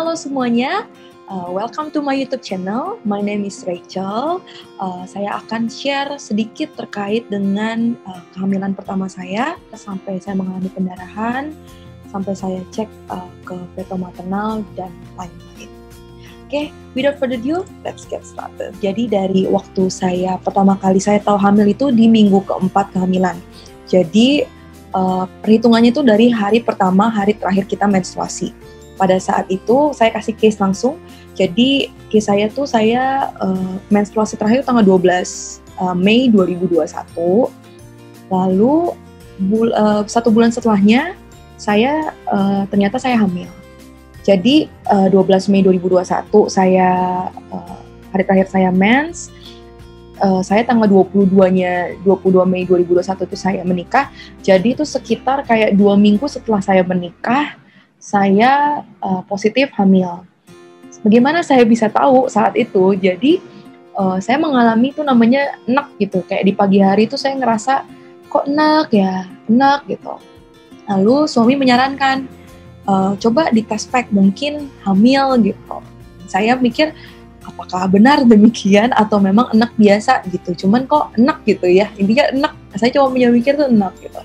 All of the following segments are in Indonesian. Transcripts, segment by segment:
Halo semuanya, welcome to my YouTube channel. My name is Rachel. Saya akan share sedikit terkait dengan kehamilan pertama saya, sampai saya mengalami pendarahan, sampai saya cek ke fetal maternal dan lain-lain. Oke, without further ado, let's get started. Jadi dari waktu saya pertama kali saya tahu hamil itu di minggu keempat kehamilan. Jadi perhitungannya itu dari hari pertama, hari terakhir kita menstruasi. Pada saat itu saya kasih case langsung. Jadi case saya tuh menstruasi terakhir tanggal 12 Mei 2021. Lalu 1 bulan setelahnya saya ternyata saya hamil. Jadi 12 Mei 2021 hari terakhir saya mens. Saya tanggal 22 Mei 2021 itu saya menikah. Jadi itu sekitar kayak 2 minggu setelah saya menikah, saya positif hamil. Bagaimana saya bisa tahu saat itu? Jadi saya mengalami itu namanya enek gitu. Kayak di pagi hari itu saya ngerasa kok enek gitu. Lalu suami menyarankan coba dites pack, mungkin hamil gitu. Saya mikir apakah benar demikian atau memang enek biasa gitu. Cuman kok enek gitu ya. Intinya enek. Saya cuma punya mikir tuh enek gitu.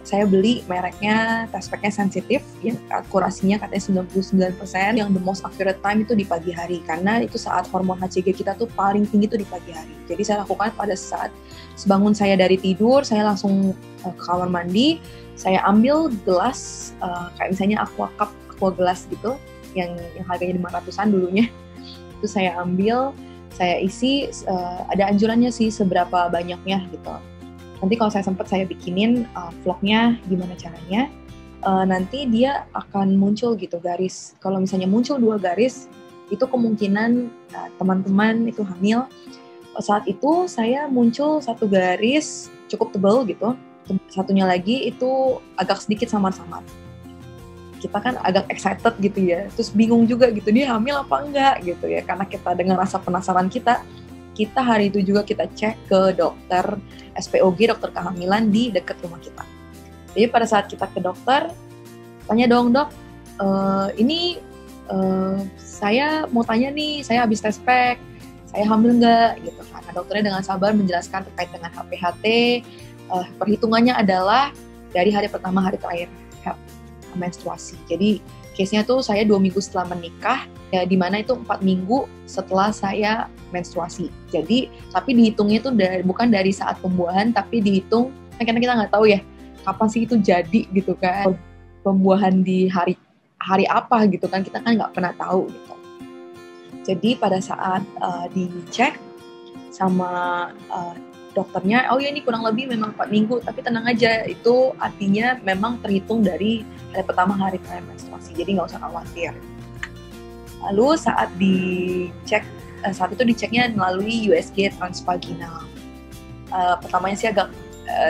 Saya beli mereknya, test pack-nya sensitif, yang akurasinya katanya 99%, yang the most accurate time itu di pagi hari, karena itu saat hormon HCG kita tuh paling tinggi tuh di pagi hari. Jadi saya lakukan pada saat sebangun saya dari tidur, saya langsung ke kamar mandi, saya ambil gelas, kayak misalnya aqua gelas gitu, yang harganya 500-an dulunya, itu saya ambil, saya isi, ada anjurannya sih seberapa banyaknya gitu. Nanti kalau saya sempat saya bikinin vlognya gimana caranya. Nanti dia akan muncul gitu garis. Kalau misalnya muncul 2 garis, itu kemungkinan teman-teman itu hamil. Saat itu saya muncul 1 garis cukup tebal gitu. Satunya lagi itu agak sedikit samar-samar. Kita kan agak excited gitu ya. Terus bingung juga gitu, dia hamil apa enggak gitu ya. Karena kita dengan rasa penasaran kita hari itu juga kita cek ke dokter SPOG, dokter kehamilan di dekat rumah kita. Jadi pada saat kita ke dokter, tanya dong dok, saya mau tanya nih, saya habis tes pack, saya hamil nggak gitu. Karena dokternya dengan sabar menjelaskan terkait dengan HPHT, perhitungannya adalah dari hari pertama hari terakhir menstruasi. Jadi case-nya tuh saya 2 minggu setelah menikah, ya di mana itu 4 minggu setelah saya menstruasi. Jadi, tapi dihitungnya itu bukan dari saat pembuahan, tapi dihitung, karena kita nggak tahu ya, kapan sih itu jadi gitu kan. Pembuahan di hari apa gitu kan, kita kan nggak pernah tahu gitu. Jadi pada saat dicek sama dokternya, oh ya ini kurang lebih memang 4 minggu, tapi tenang aja, itu artinya memang terhitung dari hari pertama hari terakhir menstruasi, jadi nggak usah khawatir. Lalu saat itu diceknya melalui USG transvaginal. Pertamanya sih agak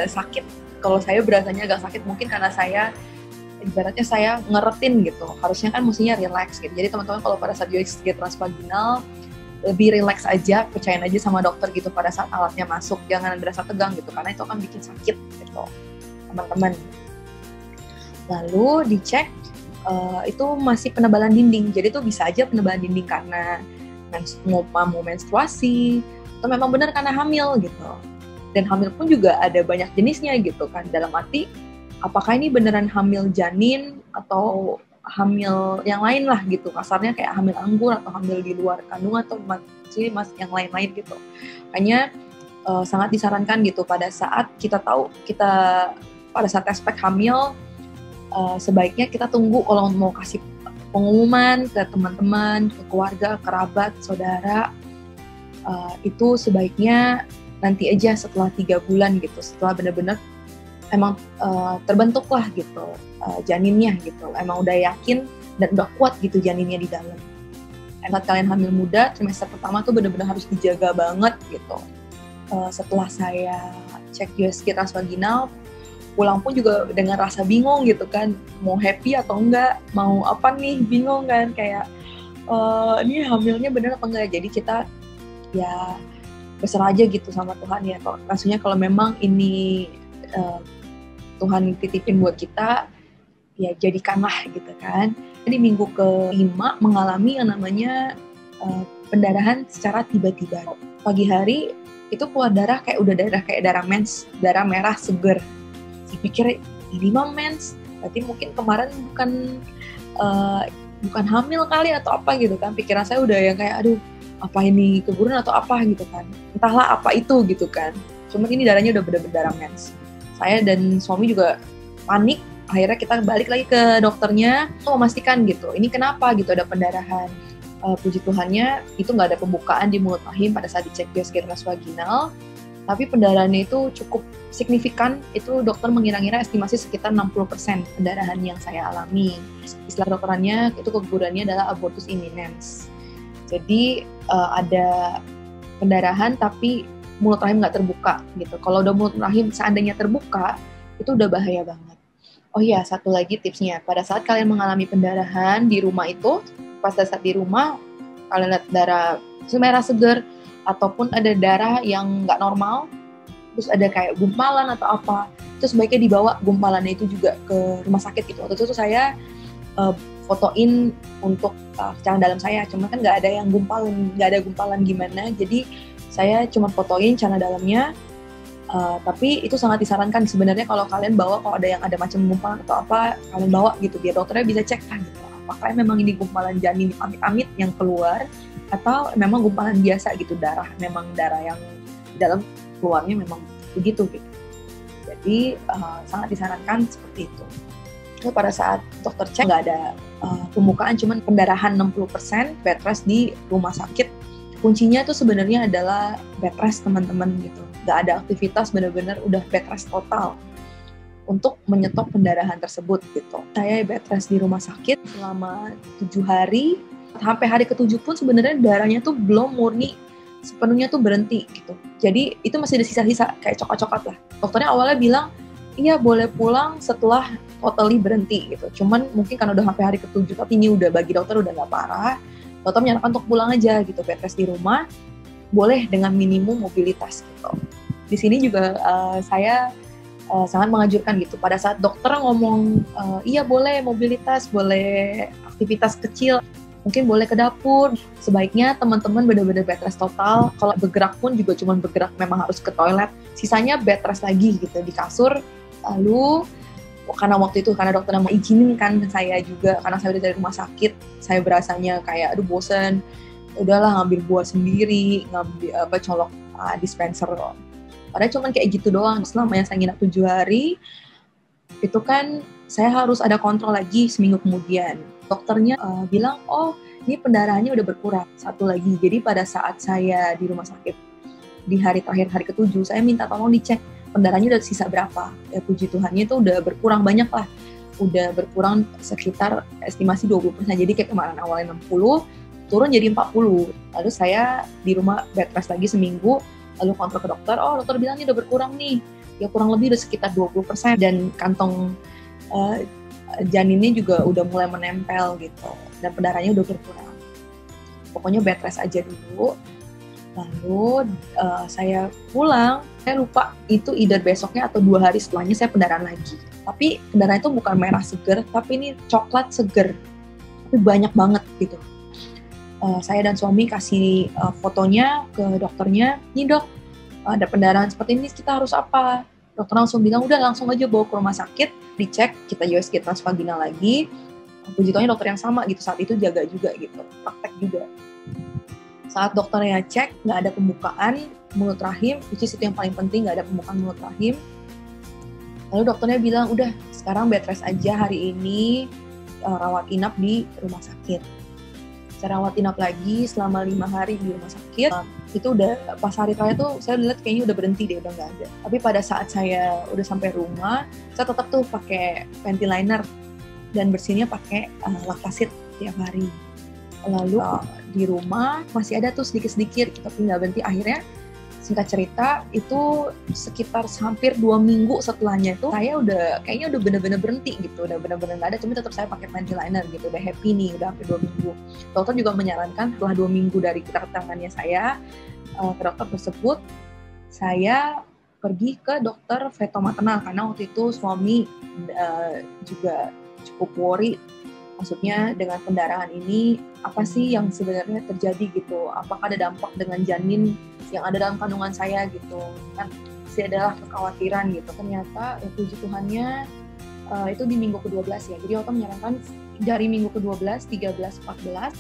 sakit, kalau saya berasanya agak sakit, mungkin karena saya ibaratnya saya ngeretin gitu, harusnya kan mestinya relax gitu. Jadi teman-teman kalau pada saat USG transvaginal lebih relax aja, percayain aja sama dokter gitu pada saat alatnya masuk, jangan berasa tegang gitu, karena itu akan bikin sakit gitu teman-teman. Lalu dicek itu masih penebalan dinding, jadi tuh bisa aja penebalan dinding karena mau menstruasi, atau memang benar karena hamil gitu. Dan hamil pun juga ada banyak jenisnya gitu kan, dalam arti apakah ini beneran hamil janin atau hamil yang lain lah gitu, kasarnya kayak hamil anggur atau hamil di luar kandungan atau masih yang lain-lain gitu. Hanya sangat disarankan gitu pada saat pada saat tes pack hamil, sebaiknya kita tunggu kalau mau kasih pengumuman ke teman-teman, ke keluarga, kerabat, saudara, itu sebaiknya nanti aja setelah 3 bulan gitu, setelah benar-benar emang terbentuk lah gitu janinnya gitu, emang udah yakin dan udah kuat gitu janinnya di dalam. Saat kalian hamil muda, trimester pertama tuh benar-benar harus dijaga banget gitu. Setelah saya cek USG transvaginal, pulang pun juga dengan rasa bingung gitu kan, mau happy atau enggak, mau apa nih, bingung kan, kayak ini hamilnya bener apa enggak. Jadi kita ya berserah aja gitu sama Tuhan ya, maksudnya kalau memang ini Tuhan titipin buat kita, ya jadikanlah gitu kan. Di minggu ke-5 mengalami yang namanya pendarahan secara tiba-tiba. Pagi hari itu keluar darah kayak udah kayak darah mens, darah merah seger. Saya pikir ini mah mens, berarti mungkin kemarin bukan hamil kali atau apa gitu kan. Pikiran saya udah yang kayak aduh apa ini keguguran atau apa gitu kan. Entahlah apa itu gitu kan. Cuman ini darahnya udah bener-bener darah mens. Saya dan suami juga panik. Akhirnya kita balik lagi ke dokternya untuk memastikan gitu. Ini kenapa gitu ada pendarahan. Puji Tuhannya itu nggak ada pembukaan di mulut rahim pada saat dicek USG transvaginal. Tapi pendarahannya itu cukup signifikan. Itu dokter mengira-ngira estimasi sekitar 60% pendarahan yang saya alami. Istilah dokterannya itu kegugurannya adalah abortus imminens. Jadi ada pendarahan tapi mulut rahim nggak terbuka gitu. Kalau udah mulut rahim seandainya terbuka, itu udah bahaya banget. Oh iya, satu lagi tipsnya. Pada saat kalian mengalami pendarahan di rumah itu, pas saat di rumah, kalian lihat darah merah seger, ataupun ada darah yang nggak normal, terus ada kayak gumpalan atau apa, terus sebaiknya dibawa gumpalannya itu juga ke rumah sakit gitu. Waktu itu saya fotoin untuk cairan dalam saya, cuma kan nggak ada gumpalan gimana, jadi saya cuma fotoin cairan dalamnya. Tapi itu sangat disarankan sebenarnya kalau kalian bawa, kalau ada yang ada macam gumpalan atau apa, kalian bawa gitu biar dokternya bisa cek gitu, apakah memang ini gumpalan janin amit-amit yang keluar atau memang gumpalan biasa gitu, memang darah yang di dalam keluarnya memang begitu gitu. Jadi sangat disarankan seperti itu. Lalu pada saat dokter cek nggak ada pembukaan, cuman pendarahan 60%, bed rest di rumah sakit. Kuncinya tuh sebenarnya adalah bed rest teman-teman gitu. Nggak ada aktivitas, benar-benar udah bed rest total untuk menyetop pendarahan tersebut gitu. Saya bed rest di rumah sakit selama 7 hari. Sampai hari ke-7 pun sebenarnya darahnya tuh belum murni sepenuhnya tuh berhenti gitu. Jadi itu masih ada sisa-sisa kayak coklat-coklat lah. Dokternya awalnya bilang, iya boleh pulang setelah totally berhenti gitu. Cuman mungkin karena udah sampai hari ke-7, tapi ini udah bagi dokter udah nggak parah. Dokter menyarankan untuk pulang aja gitu, bed rest di rumah, boleh dengan minimum mobilitas gitu. Di sini juga saya sangat menganjurkan gitu. Pada saat dokter ngomong, iya boleh mobilitas, boleh aktivitas kecil, mungkin boleh ke dapur, sebaiknya teman-teman benar-benar bed rest total. Kalau bergerak pun juga cuma bergerak memang harus ke toilet, sisanya bed rest lagi gitu di kasur. Lalu karena waktu itu karena dokter mau izinin kan saya juga, karena saya udah dari rumah sakit, saya berasanya kayak aduh bosen, udahlah ngambil buah sendiri, ngambil colok dispenser. Padahal cuma kayak gitu doang. Selama yang saya nginap 7 hari itu kan saya harus ada kontrol lagi seminggu kemudian. Dokternya bilang, oh ini pendarahannya udah berkurang satu lagi. Jadi pada saat saya di rumah sakit di hari terakhir, hari ke-7, saya minta tolong dicek pendarahannya udah sisa berapa. Ya puji Tuhannya itu udah berkurang banyak lah. Udah berkurang sekitar estimasi 20%. Jadi kayak kemarin awalnya 60, turun jadi 40. Lalu saya di rumah bed rest lagi seminggu, lalu kontrol ke dokter, oh dokter bilang ini udah berkurang nih. Ya kurang lebih udah sekitar 20%, dan kantong janinnya juga udah mulai menempel gitu. Dan pendarahannya udah berkurang. Pokoknya bed rest aja dulu. Lalu saya pulang, saya lupa itu either besoknya atau 2 hari setelahnya saya pendarahan lagi. Tapi pendarahan itu bukan merah seger, tapi ini coklat seger. Tapi banyak banget gitu. Saya dan suami kasih fotonya ke dokternya, ini dok, ada pendarahan seperti ini, kita harus apa? Dokter langsung bilang, udah langsung aja bawa ke rumah sakit, dicek, kita USG transvaginal lagi. Puji Tuhannya dokter yang sama gitu, saat itu jaga juga gitu, praktek juga. Saat dokternya cek, nggak ada pembukaan mulut rahim, which is itu yang paling penting, nggak ada pembukaan mulut rahim. Lalu dokternya bilang, udah sekarang bed rest aja hari ini, rawat inap di rumah sakit. Saya rawat inap lagi selama 5 hari di rumah sakit. Itu udah pas hari terakhir tuh saya lihat kayaknya udah berhenti deh, udah nggak ada. Tapi pada saat saya udah sampai rumah, saya tetap tuh pakai panty liner dan bersihnya pakai Lactasit tiap hari. Lalu di rumah masih ada tuh sedikit-sedikit, tapi nggak berhenti. Akhirnya singkat cerita itu sekitar hampir 2 minggu setelahnya itu saya kayaknya udah bener-bener berhenti gitu, udah bener-bener nggak ada, cuma tetap saya pakai panty liner gitu, udah happy nih, udah hampir 2 minggu. Dokter juga menyarankan setelah 2 minggu dari kedatangannya saya ke dokter tersebut, saya pergi ke dokter feto maternal karena waktu itu suami juga cukup worry. Maksudnya dengan pendarahan ini apa sih yang sebenarnya terjadi gitu? Apakah ada dampak dengan janin yang ada dalam kandungan saya gitu? Kan pasti adalah kekhawatiran gitu. Ternyata ya puji Tuhannya itu di minggu ke-12 ya. Jadi dokter menyarankan dari minggu ke-12, 13, 14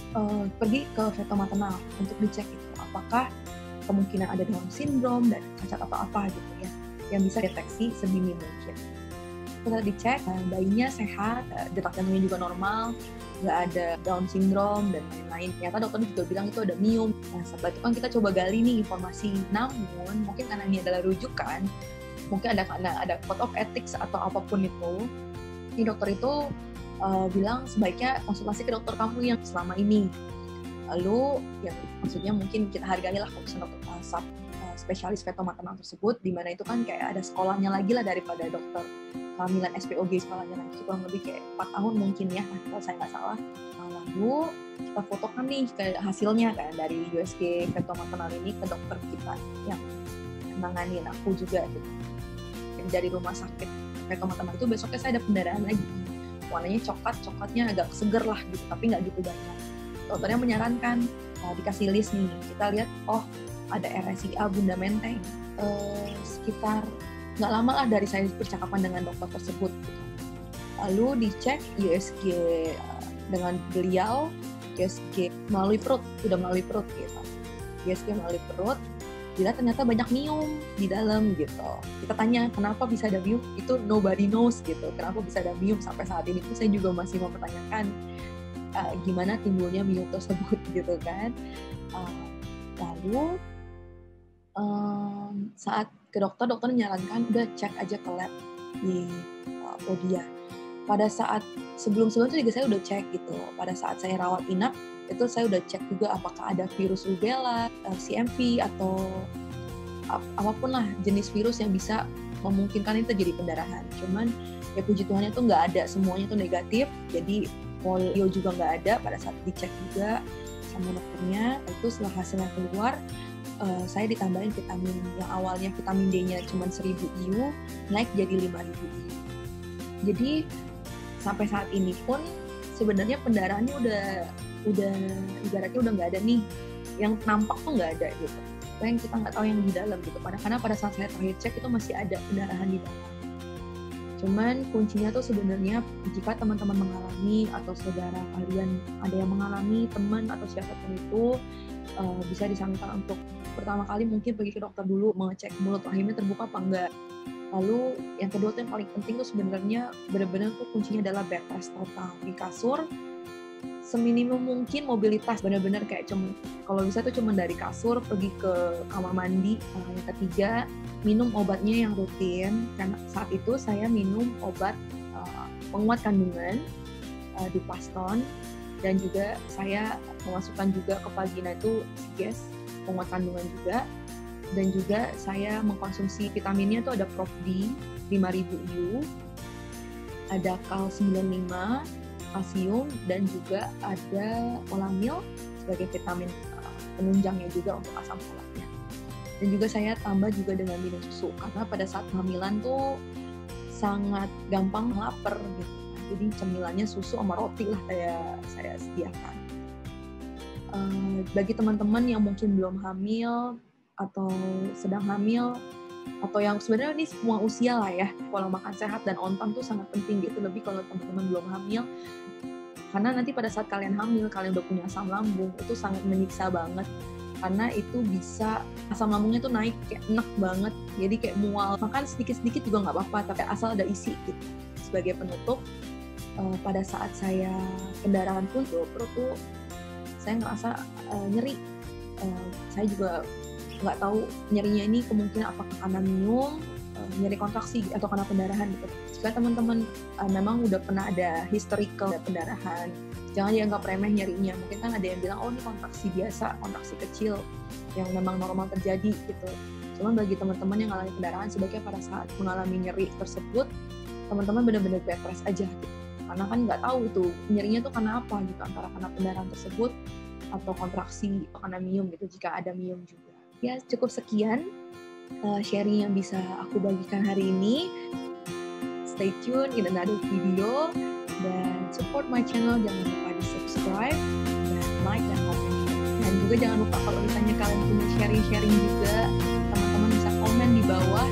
pergi ke feto maternal untuk dicek itu apakah kemungkinan ada Down syndrome dan cacat atau apa gitu ya yang bisa deteksi sedini mungkin. Setelah dicek, bayinya sehat, detak jantungnya juga normal, nggak ada Down syndrome dan lain-lain. Ternyata dokter juga bilang itu ada miom. Nah, setelah itu kan kita coba gali nih informasi. Namun mungkin karena ini adalah rujukan, mungkin ada code of ethics atau apapun itu. Ini dokter itu bilang sebaiknya konsultasi ke dokter kamu yang selama ini. Lalu yang maksudnya mungkin kita hargailah keputusan dokter spesialis feto maternal tersebut, di mana itu kan kayak ada sekolahnya lagi lah daripada dokter kehamilan SPOG, sekolahnya lagi kurang lebih kayak 4 tahun mungkin ya kalau saya nggak salah. Lalu kita fotokan nih kayak hasilnya kan dari USG feto maternal ini ke dokter kita yang menanganin aku juga gitu. Dari rumah sakit feto maternal itu besoknya saya ada pendarahan lagi, warnanya coklatnya agak seger lah gitu, tapi nggak gitu banyak. Dokternya menyarankan dikasih list nih, kita lihat ada RSIA Bunda Menteng. Sekitar nggak lama lah dari saya percakapan dengan dokter tersebut gitu. Lalu dicek USG dengan beliau, USG melalui perut, udah melalui perut gitu. USG melalui perut, bila ternyata banyak miom di dalam gitu. Kita tanya kenapa bisa ada miom, itu nobody knows gitu. Kenapa bisa ada miom sampai saat ini pun saya juga masih mempertanyakan gimana timbulnya miom tersebut gitu kan. Lalu saat ke dokter menyarankan udah cek aja ke lab di Podia. Pada saat sebelum-sebelum itu juga saya udah cek gitu. Pada saat saya rawat inap itu saya udah cek juga apakah ada virus rubella, CMV atau apapun lah jenis virus yang bisa memungkinkan itu jadi pendarahan. Cuman ya puji Tuhannya tuh nggak ada, semuanya tuh negatif. Jadi polio juga nggak ada pada saat dicek juga sama dokternya. Itu setelah hasilnya keluar, saya ditambahin vitamin yang awalnya vitamin D-nya cuma 1000 IU naik jadi 5000 IU. Jadi sampai saat ini pun sebenarnya pendarahannya udah ibaratnya udah nggak ada nih, yang nampak tuh nggak ada gitu. Yang kita nggak tahu yang di dalam gitu. Karena pada saat saya terakhir cek itu masih ada pendarahan di dalam. Cuman kuncinya tuh sebenarnya jika teman-teman mengalami atau saudara kalian ada yang mengalami, teman atau siapapun itu bisa disarankan untuk pertama kali mungkin pergi ke dokter dulu mengecek mulut rahimnya terbuka apa enggak. Lalu yang kedua tuh yang paling penting tuh sebenarnya benar-benar tuh kuncinya adalah bed rest total di kasur, seminimum mungkin mobilitas, benar-benar kayak cuma kalau bisa tuh cuma dari kasur pergi ke kamar mandi. Yang ketiga minum obatnya yang rutin, karena saat itu saya minum obat penguat kandungan Dupaston, dan juga saya memasukkan juga ke vagina itu Ciges penguat kandungan juga, dan juga saya mengkonsumsi vitaminnya itu ada Prof D 5000 IU, ada Kal 95, kalsium, dan juga ada olamil sebagai vitamin penunjangnya juga untuk asam folatnya. Dan juga saya tambah juga dengan minum susu karena pada saat kehamilan tuh sangat gampang lapar gitu. Jadi cemilannya susu sama roti lah saya sediakan. Bagi teman-teman yang mungkin belum hamil atau sedang hamil atau yang sebenarnya ini semua usia lah ya, pola makan sehat dan on time tuh sangat penting gitu, lebih kalau teman-teman belum hamil, karena nanti pada saat kalian hamil kalian udah punya asam lambung, itu sangat menyiksa banget karena itu bisa asam lambungnya tuh naik kayak enak banget, jadi kayak mual, makan sedikit-sedikit juga nggak apa-apa tapi asal ada isi gitu. Sebagai penutup, pada saat saya pendarahan pun perut tuh saya ngerasa nyeri, saya juga nggak tahu nyerinya ini kemungkinan apakah karena minum, nyeri kontraksi atau karena pendarahan gitu. Jika teman-teman memang udah pernah ada historical pendarahan, jangan dianggap remeh nyerinya. Mungkin kan ada yang bilang ini kontraksi biasa, kontraksi kecil yang memang normal terjadi gitu. Cuman bagi teman-teman yang mengalami pendarahan, sebaiknya pada saat mengalami nyeri tersebut teman-teman benar-benar bed rest aja gitu. Karena kan nggak tahu itu nyerinya tuh karena apa gitu, antara karena pendarahan tersebut atau kontraksi atau karena miom gitu, jika ada miom juga. Ya cukup sekian sharing yang bisa aku bagikan hari ini. Stay tune in another video. Dan support my channel, jangan lupa di subscribe dan like dan komen. Dan juga jangan lupa kalau misalnya kalian punya sharing-sharing juga, teman-teman bisa komen di bawah